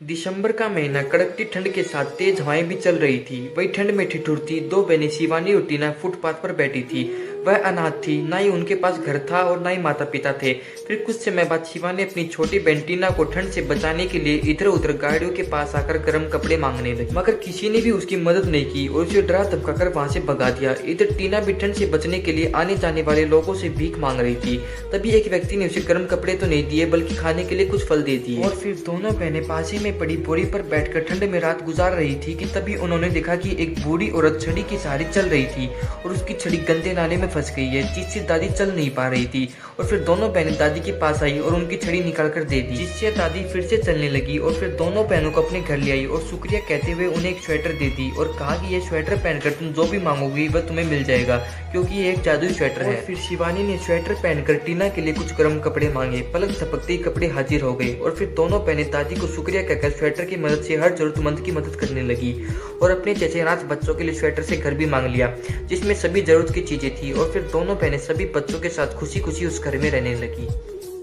दिसंबर का महीना कड़कती ठंड के साथ तेज हवाएं भी चल रही थी। वही ठंड में ठिठुरती दो बहनें शिवानी और टीना फुटपाथ पर बैठी थी। वह अनाथ थी, ना ही उनके पास घर था और ना ही माता पिता थे। फिर कुछ समय बाद शिवानी अपनी छोटी बहन टीना को ठंड से बचाने के लिए इधर उधर गाड़ियों के पास आकर गर्म कपड़े मांगने लगी, मगर किसी ने भी उसकी मदद नहीं की और उसे डरा धमकाकर वहां से भगा दिया। इधर टीना भी ठंड से बचने के लिए आने जाने वाले लोगों से भीख मांग रही थी। तभी एक व्यक्ति ने उसे गर्म कपड़े तो नहीं दिए बल्कि खाने के लिए कुछ फल दे दिए और फिर दोनों बहनें पास ही में पड़ी बोरी पर बैठकर ठंड में रात गुजार रही थी कि तभी उन्होंने देखा कि एक बूढ़ी औरत छड़ी के सहारे चल रही थी और उसकी छड़ी गंदे नाले में फंस गई है, जिससे दादी चल नहीं पा रही थी। और फिर दोनों बहनें दादी के पास आई और उनकी छड़ी निकाल कर दे दी, जिससे दादी फिर से चलने लगी। और फिर दोनों बहनों को अपने घर ले आई और शुक्रिया कहते हुए उन्हें एक स्वेटर दे दी और कहा कि ये स्वेटर पहनकर तुम जो भी मांगोगी वह तुम्हें मिल जाएगा, क्योंकि ये एक जादुई स्वेटर है। फिर शिवानी ने स्वेटर पहनकर टीना के लिए कुछ गर्म कपड़े मांगे। पलक झपकते ही कपड़े हाजिर हो गए और फिर दोनों बहनें दादी को शुक्रिया कहकर स्वेटर की मदद से हर जरूरतमंद की मदद करने लगी और अपने चचेरात बच्चों के लिए स्वेटर से घर भी मांग लिया, जिसमें सभी जरूरत की चीजें थी। और फिर दोनों बहनें सभी बच्चों के साथ खुशी खुशी उस घर में रहने लगी।